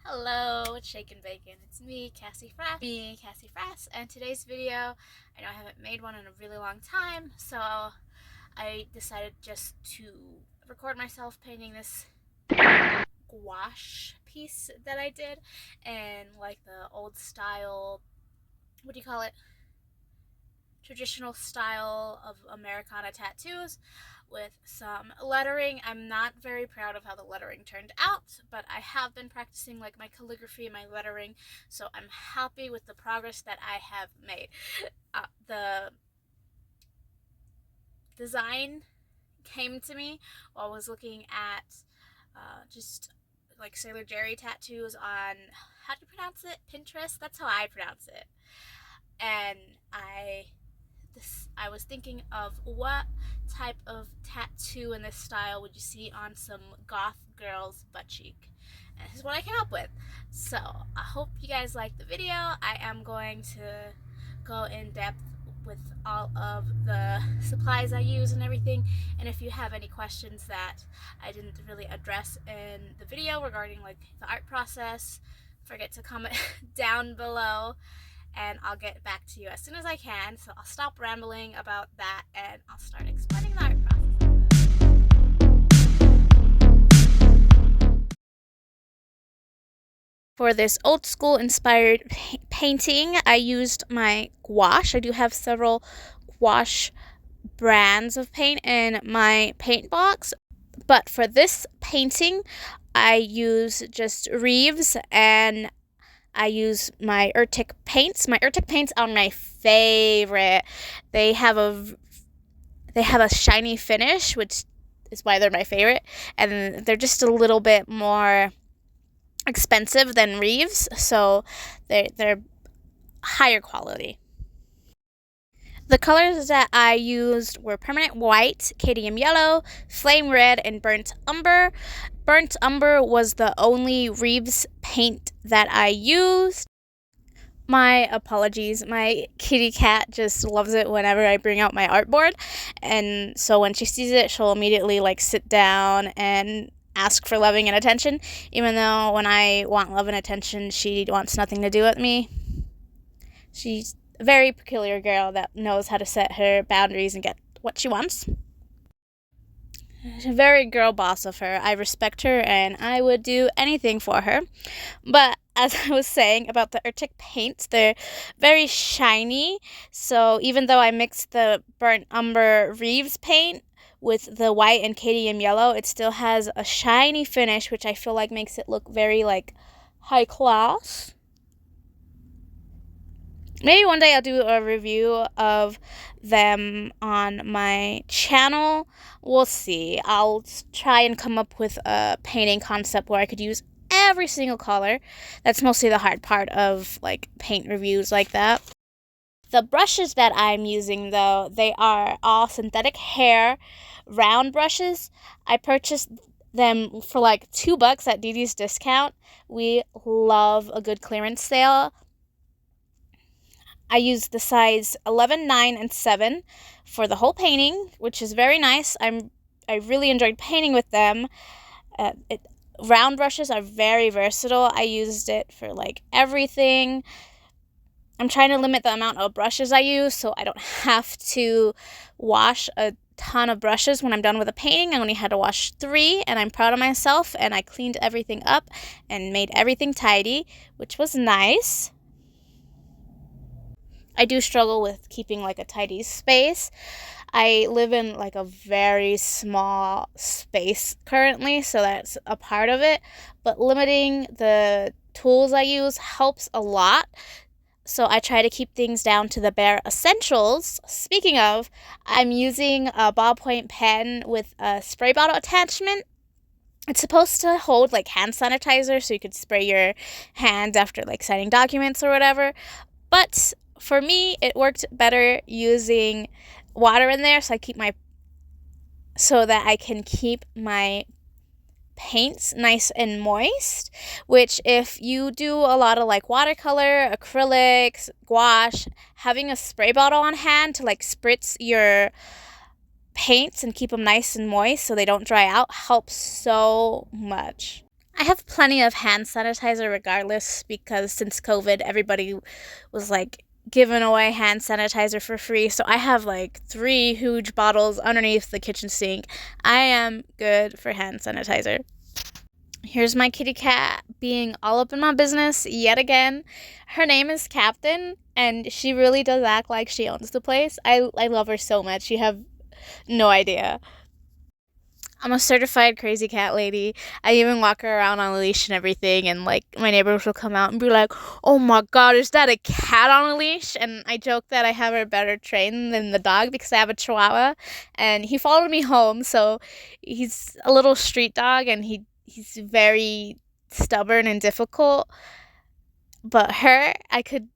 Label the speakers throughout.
Speaker 1: Hello, it's Shake and Bacon. It's me, Cassie Frass, and today's video, I know I haven't made one in a really long time, so I decided just to record myself painting this gouache piece that I did, and like the old style, what do you call it? Traditional style of Americana tattoos with some lettering. I'm not very proud of how the lettering turned out, but I have been practicing like my calligraphy and my lettering, so I'm happy with the progress that I have made. The design came to me while I was looking at just like Sailor Jerry tattoos on, how do you pronounce it? Pinterest? That's how I pronounce it. And I was thinking of what type of tattoo in this style would you see on some goth girl's butt cheek. And this is what I came up with. So I hope you guys like the video. I am going to go in depth with all of the supplies I use and everything. And if you have any questions that I didn't really address in the video regarding like the art process, forget to comment down below and I'll get back to you as soon as I can. So I'll stop rambling about that and I'll start explaining the art process. For this old school inspired painting, I used my gouache. I do have several gouache brands of paint in my paint box, but for this painting, I use just Reeves and I use my Urtic paints. My Urtic paints are my favorite. They have a shiny finish, which is why they're my favorite, and they're just a little bit more expensive than Reeves, so they're higher quality. The colors that I used were Permanent White, Cadmium Yellow, Flame Red, and Burnt Umber. Burnt Umber was the only Reeves paint that I used. My apologies, my kitty cat just loves it whenever I bring out my artboard, and so when she sees it, she'll immediately like sit down and ask for loving and attention, even though when I want love and attention, she wants nothing to do with me. She's a very peculiar girl that knows how to set her boundaries and get what she wants. A very girl boss of her. I respect her and I would do anything for her. But as I was saying about the Urtic paints, they're very shiny. So even though I mixed the Burnt Umber Reeves paint with the white and cadmium yellow, it still has a shiny finish, which I feel like makes it look very like high class. Maybe one day I'll do a review of them on my channel. We'll see. I'll try and come up with a painting concept where I could use every single color. That's mostly the hard part of like paint reviews like that. The brushes that I'm using, though, they are all synthetic hair round brushes. I purchased them for like $2 at Didi's discount. We love a good clearance sale. I used the size 11, 9, and 7 for the whole painting, which is very nice. I really enjoyed painting with them. Round brushes are very versatile. I used it for like everything. I'm trying to limit the amount of brushes I use so I don't have to wash a ton of brushes when I'm done with a painting. I only had to wash 3, and I'm proud of myself, and I cleaned everything up and made everything tidy, which was nice. I do struggle with keeping like a tidy space. I live in like a very small space currently, so that's a part of it. But limiting the tools I use helps a lot. So I try to keep things down to the bare essentials. Speaking of, I'm using a ballpoint pen with a spray bottle attachment. It's supposed to hold like hand sanitizer so you could spray your hands after like signing documents or whatever. But for me, it worked better using water in there so that I can keep my paints nice and moist, which if you do a lot of like watercolor, acrylics, gouache, having a spray bottle on hand to like spritz your paints and keep them nice and moist so they don't dry out helps so much. I have plenty of hand sanitizer regardless because since COVID, everybody was like giving away hand sanitizer for free. So I have like 3 huge bottles underneath the kitchen sink. I am good for hand sanitizer. Here's my kitty cat being all up in my business yet again. Her name is Captain, and she really does act like she owns the place. I love her so much. You have no idea. I'm a certified crazy cat lady. I even walk her around on a leash and everything, and like my neighbors will come out and be like, "Oh my God, is that a cat on a leash?" And I joke that I have her better trained than the dog because I have a Chihuahua, and he followed me home. So he's a little street dog, and he's very stubborn and difficult. But her, I could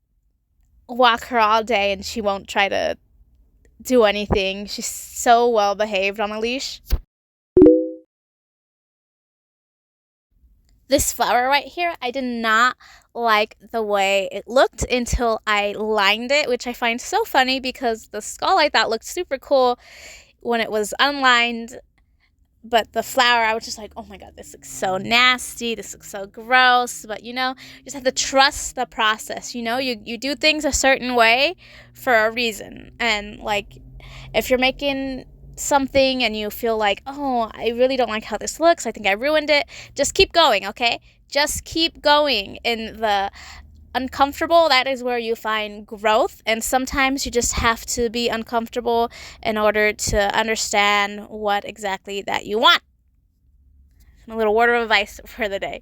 Speaker 1: walk her all day, and she won't try to do anything. She's so well behaved on a leash. This flower right here, I did not like the way it looked until I lined it, which I find so funny because the skull I thought looked super cool when it was unlined. But the flower, I was just like, oh my God, this looks so nasty. This looks so gross. But, you just have to trust the process. You do things a certain way for a reason. And, like, if you're making something and you feel like, oh, I really don't like how this looks, I think I ruined it, just keep going, okay? Just keep going. In the uncomfortable, that is where you find growth. And sometimes you just have to be uncomfortable in order to understand what exactly that you want. A little word of advice for the day.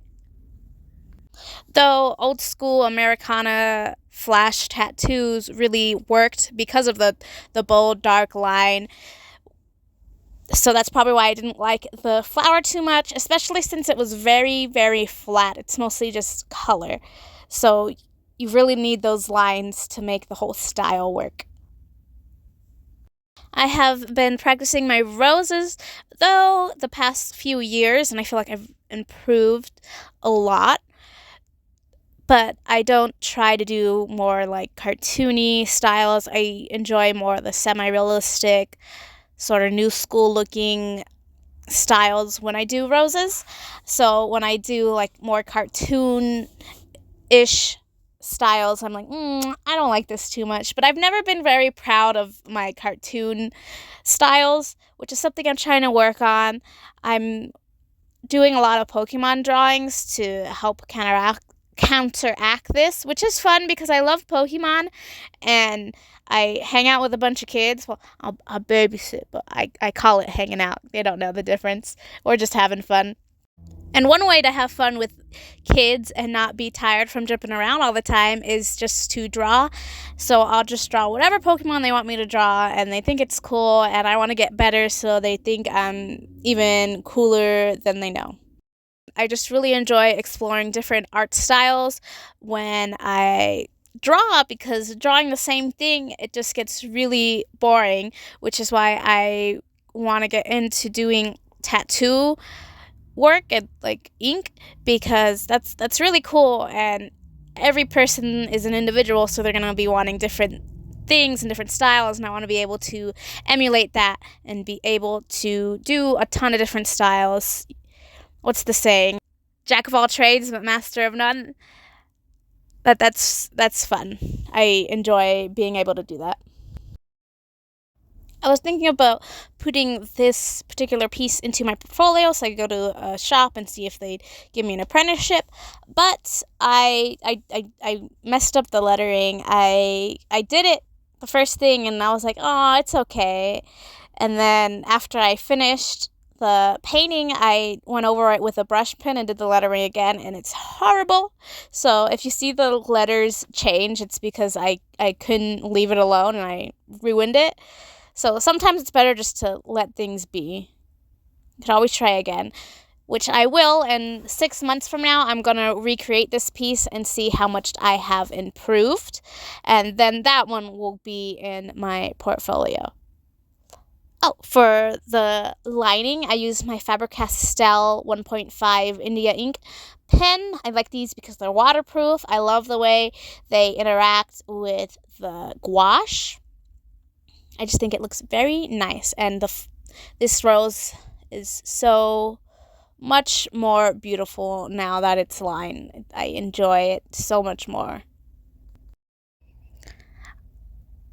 Speaker 1: Though old school Americana flash tattoos really worked because of the bold dark line, so that's probably why I didn't like the flower too much, especially since it was very, very flat. It's mostly just color. So you really need those lines to make the whole style work. I have been practicing my roses, though, the past few years, and I feel like I've improved a lot. But I don't try to do more like cartoony styles. I enjoy more the semi realistic, sort of new school looking styles when I do roses. So when I do like more cartoon ish styles, I'm like, I don't like this too much. But I've never been very proud of my cartoon styles, which is something I'm trying to work on. I'm doing a lot of Pokemon drawings to help counteract this, which is fun because I love Pokemon and I hang out with a bunch of kids. Well, I'll babysit, but I call it hanging out. They don't know the difference. We're just having fun. And one way to have fun with kids and not be tired from jumping around all the time is just to draw. So I'll just draw whatever Pokemon they want me to draw, and they think it's cool, and I want to get better, so they think I'm even cooler than they know. I just really enjoy exploring different art styles when I draw, because drawing the same thing, it just gets really boring, which is why I want to get into doing tattoo work and like ink, because that's really cool, and every person is an individual, so they're going to be wanting different things and different styles, and I want to be able to emulate that and be able to do a ton of different styles. What's the saying? Jack of all trades but master of none. That's fun. I enjoy being able to do that. I was thinking about putting this particular piece into my portfolio so I could go to a shop and see if they'd give me an apprenticeship, but I messed up the lettering. I did it the first thing and I was like, oh, it's okay. And then after I finished the painting, I went over it with a brush pen and did the lettering again, and it's horrible. So if you see the letters change, it's because I couldn't leave it alone and I ruined it. So sometimes it's better just to let things be. You can always try again, which I will. And 6 months from now, I'm going to recreate this piece and see how much I have improved. And then that one will be in my portfolio. Oh, for the lining, I use my Faber-Castell 1.5 India ink pen. I like these because they're waterproof. I love the way they interact with the gouache. I just think it looks very nice, and this rose is so much more beautiful now that it's lined. I enjoy it so much more.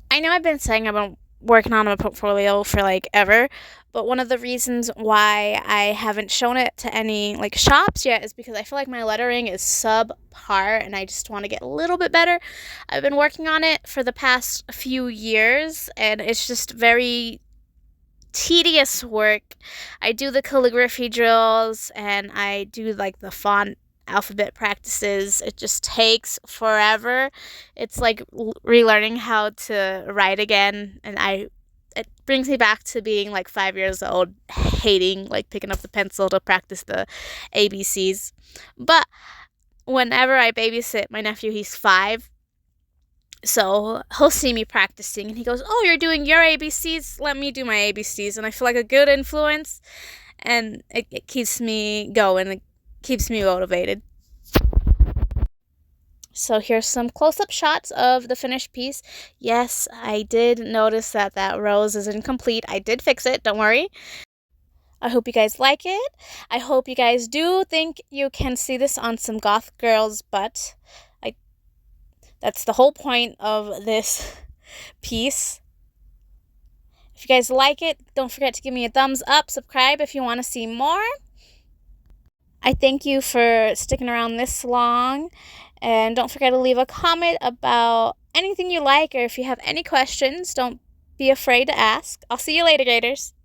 Speaker 1: I know I've been saying I've been working on my portfolio for like ever, but one of the reasons why I haven't shown it to any like shops yet is because I feel like my lettering is subpar and I just want to get a little bit better. I've been working on it for the past few years and it's just very tedious work. I do the calligraphy drills and I do like the font alphabet practices. It just takes forever. It's like relearning how to write again, and it brings me back to being like 5 years old, hating like picking up the pencil to practice the ABCs. But whenever I babysit my nephew, he's 5, so he'll see me practicing and he goes, "Oh, you're doing your ABCs? Let me do my ABCs." And I feel like a good influence and it keeps me going. It keeps me motivated. So here's some close-up shots of the finished piece. Yes, I did notice that that rose is incomplete. I did fix it. Don't worry. I hope you guys like it. I hope you guys do think you can see this on some goth girl's butt. That's the whole point of this piece. If you guys like it, don't forget to give me a thumbs up, subscribe if you want to see more. I thank you for sticking around this long, and don't forget to leave a comment about anything you like, or if you have any questions, don't be afraid to ask. I'll see you later, graders.